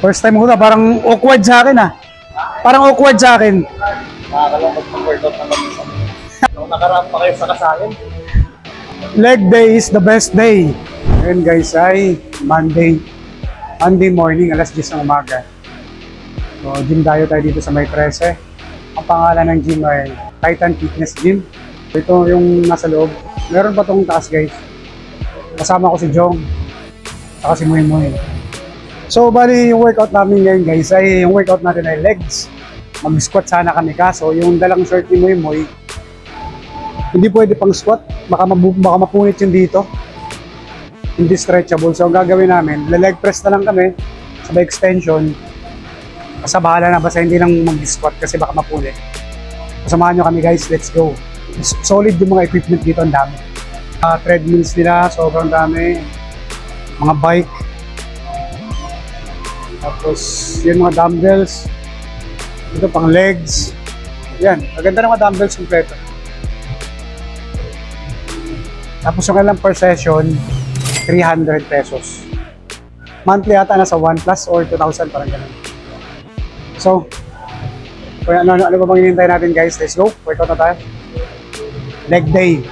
First time ko na, parang awkward sa akin ah. Parang awkward sa akin. Nakakalungkot ng workout na mag-isa. Nung nakaraan pa kayo sa kasayan. Leg day is the best day. Ngayon guys ay Monday morning, alas 10 ng umaga. So gym tayo dito sa May 13. Ang pangalan ng gym ay Titan Fitness Gym. Ito yung nasa loob. Meron pa tong taas guys. Kasama ko si Jong. Saka si Muy Muy. So bali yung workout namin ngayon guys ay yung workout natin ay legs. Mag-squat sana kami kaso yung dalang shirt ni Muy Muy hindi pwede pang squat. Baka mapunit yun dito. Hindi stretchable. So ang gagawin namin, leg press na lang kami sabay extension. Basta bahala na, basta hindi lang mag-squat kasi baka mapunit. Samahan nyo kami guys, let's go. Solid yung mga equipment dito, ang dami. Treadmills nila, sobrang dami. Mga bike. Tapos yun mga dumbbells. Ito pang legs. Yan, maganda ng mga dumbbells kompleto. Tapos yung kailang per session, 300 pesos. Monthly ata nasa 1 plus or 2,000 parang ganun. So, ano ba bang hinihintay natin guys? Let's go, workout na tayo. Leg day.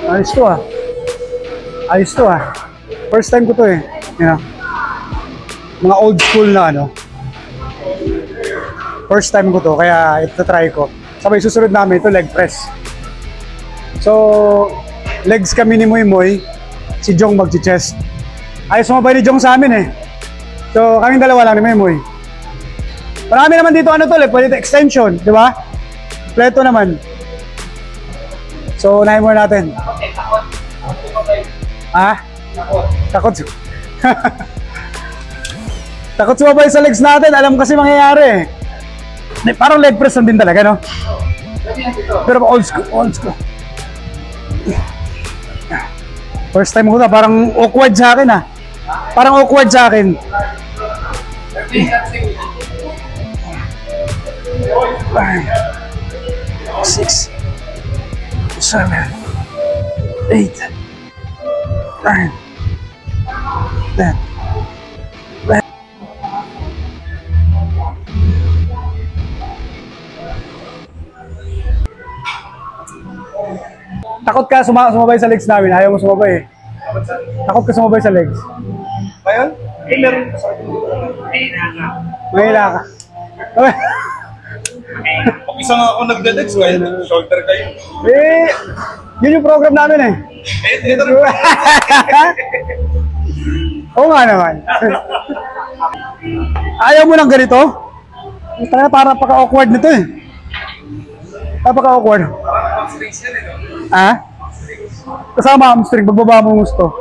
Ayos to ah. Ayos to ah. First time ko to eh. You know? Mga old school na ano. First time ko to, kaya ito try ko. Sabay susunod namin ito, leg press. So, legs kami ni Muy Muy. Si Jong mag-chest. Ayos sumabay ni Jong sa amin eh. So, kaming dalawa lang ni Muy Muy. Marami naman dito ano to, pwede extension, di ba? Kompleto naman. So, unahin muna natin. Ha? Takot. Takot sumabay sa legs natin, alam kasi mangyayari eh. Parang leg press din talaga, no? Pero old school, old school. First time ko na, parang awkward sa akin ah. Parang awkward sa akin. 6 7 8 9 10. Takot ka sumabay sa legs namin, ayaw mo sumabay eh. Takot ka sumabay sa legs. Ngayon? Eh, meron ka sa akin. Mahila ka. Pag isa nga ako nagde-legs, kaya shoulder kayo. Eh, yun yung program namin eh. Eh, ito rin. Oo nga naman. Ayaw mo ng ganito? Parang paka-awkward nito eh. Napaka-awkward. Ha? Kasama hamstring, pagbaba mo gusto.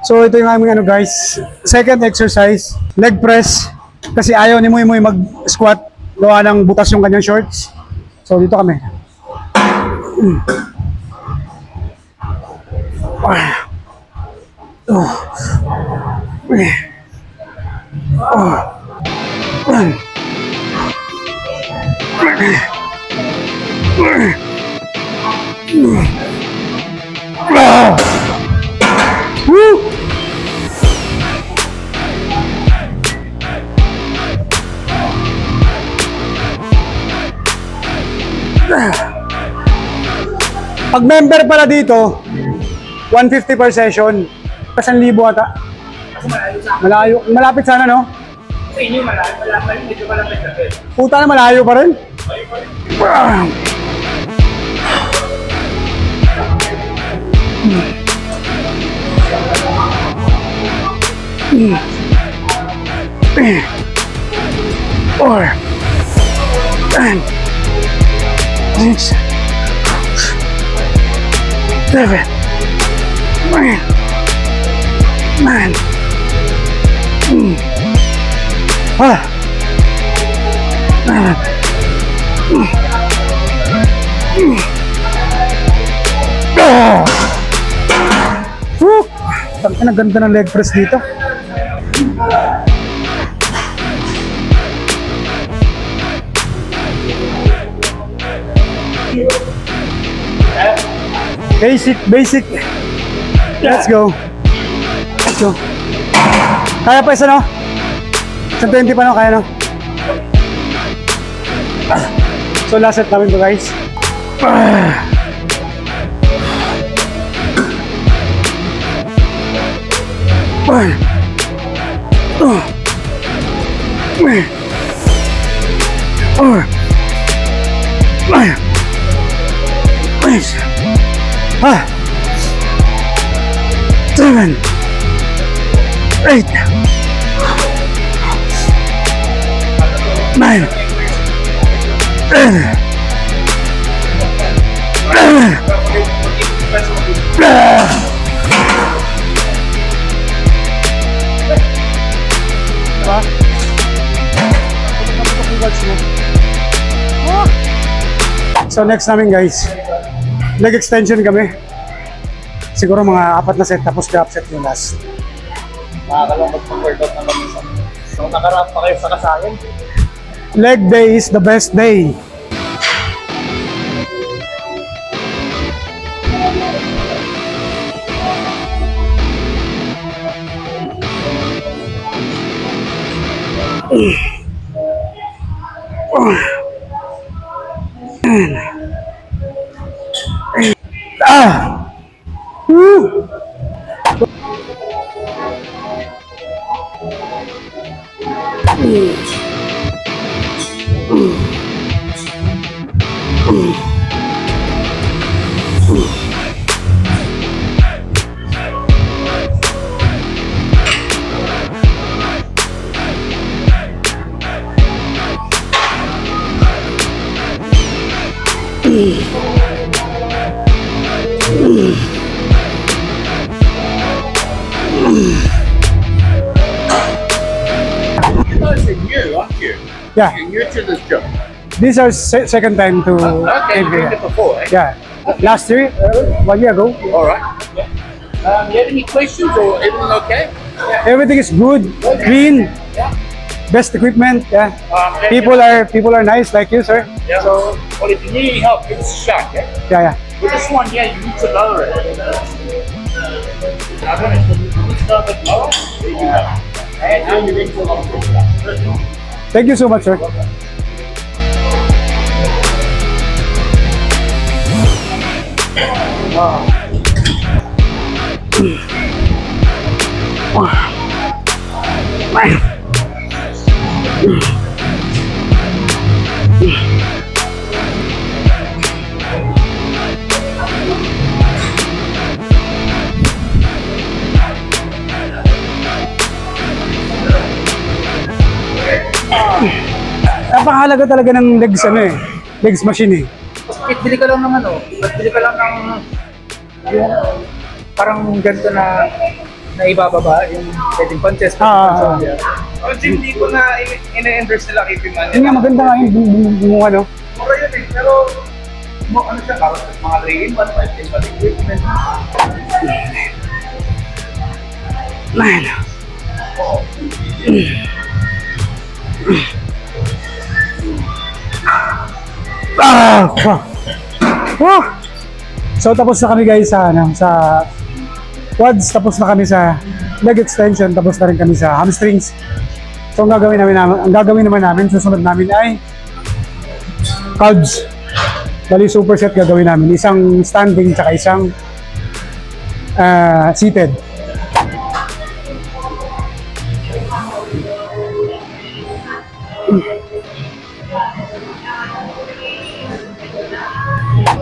So ito yung aming ano guys, second exercise, leg press. Kasi ayaw ni Muy Muy mag-squat, gawa ng butas yung kanyang shorts. So dito kami. Pag member pala dito, 150 per session. 1,000 ata. Malayo. Malapit sana, no? Sa inyo, malapit. Medyo malapit na rin. Puta na, malayo pa rin. Four. 10. 6. 7. 9. 9. Ah. 9. Ang ganda ng leg press dito. Basic. Let's go. Kaya pa isa, no? 120 pa, no? Kaya, no? So, last set namin to, guys. Seven, 8, 9, 10. So next namin, guys, leg extension kami. Siguro mga 4 na set tapos drop set yung last. Nakakalungkot ng workout na mag-isa. So nakarap pa kayo sa kasayan. Leg day is the best day. Woo! You guys are new, aren't you? Yeah, You're new to this job. this is our second time to Okay, came you here. did it before, eh? Yeah, last year, 1 year ago. All right. You have any questions or everything okay? Everything is good, clean, best equipment. Yeah, people are nice like you, sir. Yeah. So, well, if you need any help, give us a shout, yeah? Yeah. With this one, yeah, you need to lower it. I'm going to go a bit lower. There you go. And now you're into a lot of Thank you so much, sir. Napakahalaga talaga ng legs, legs machine eh. Bili ka lang ng ano, bili ka lang ng yung parang ganito na ibababa, yung pwedeng pan-chest. Ah. Ang gym di ko na ina-endorse nila kay Piman. Yun nga, maganda nga yun, yung ano. Mura yun eh, pero ano siya, mga 3-in-1, 5-in-1 equipment. Man. So tapos na kami, guys, sa quads, tapos na kami sa leg extension, tapos na rin kami sa hamstrings. So ang gagawin naman namin, susunod namin ay calves. Bali superset gagawin namin, isang standing tsaka isang seated.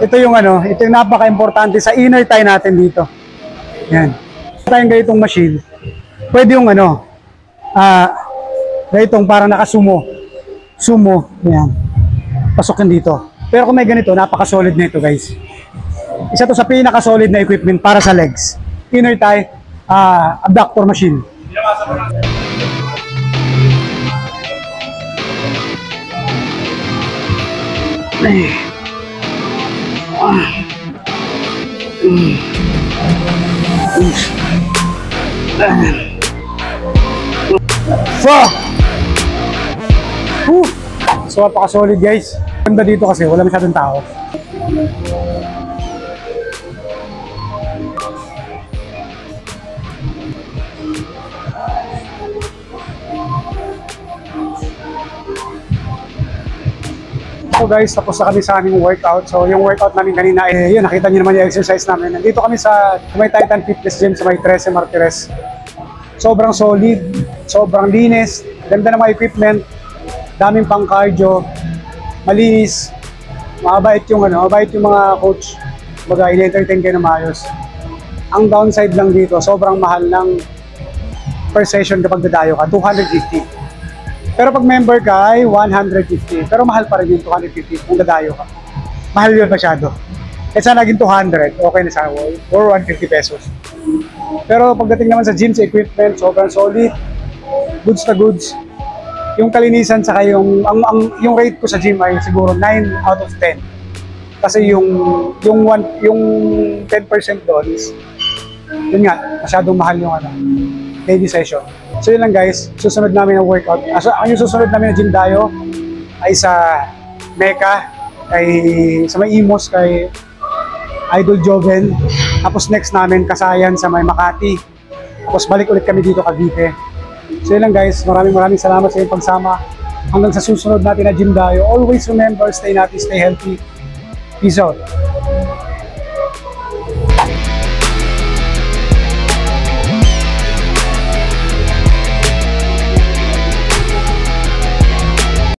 Ito yung ito yung napaka-importante sa inner thigh natin dito. Yan. Tayong ganitong machine. Pwede yung ganitong parang nakasumo. Sumo. Yan. Pasok yan dito. Pero kung may ganito, napaka-solid na ito, guys. Isa to sa pinaka-solid na equipment para sa legs. Inner thigh, abductor machine. Fuck! Whew! So, napaka-solid guys. Ganda dito kasi wala masyadong tao. So guys, tapos na kami sa aming workout. So yung workout namin kanina, yun, nakita niyo naman yung exercise namin. Nandito kami sa may Titan Fitness Gym sa may 13 Martires. Sobrang solid, sobrang linis, ganda ng mga equipment, daming pang cardio, malinis, mabait yung mga coach. Baga, i-entertain kayo na maayos. Ang downside lang dito, sobrang mahal ng per session kapag dadayo ka, 250. Pero pag member ka ay 150. Pero mahal pa rin yung 250 kung dadayo ka. Mahal yun masyado. Kaya sana naging 200, okay na sa or 150 pesos. Pero pagdating naman sa gym, sa equipment, sobrang solid. Goods na goods. Yung kalinisan saka yung rate ko sa gym ay siguro 9 out of 10. Kasi yung 10% doon is yun nga, masyadong mahal yung daily session. So yun lang guys, susunod namin ang workout. Yung susunod namin na gym dayo ay sa Mecca, sa may Imos, kay Idol Joven. Tapos next namin Kasayan sa may Makati. Tapos balik ulit kami dito Cavite. So yun lang guys, maraming salamat sa inyong pagsama. Hanggang sa susunod natin na gym dayo. Always remember, stay healthy. Peace out.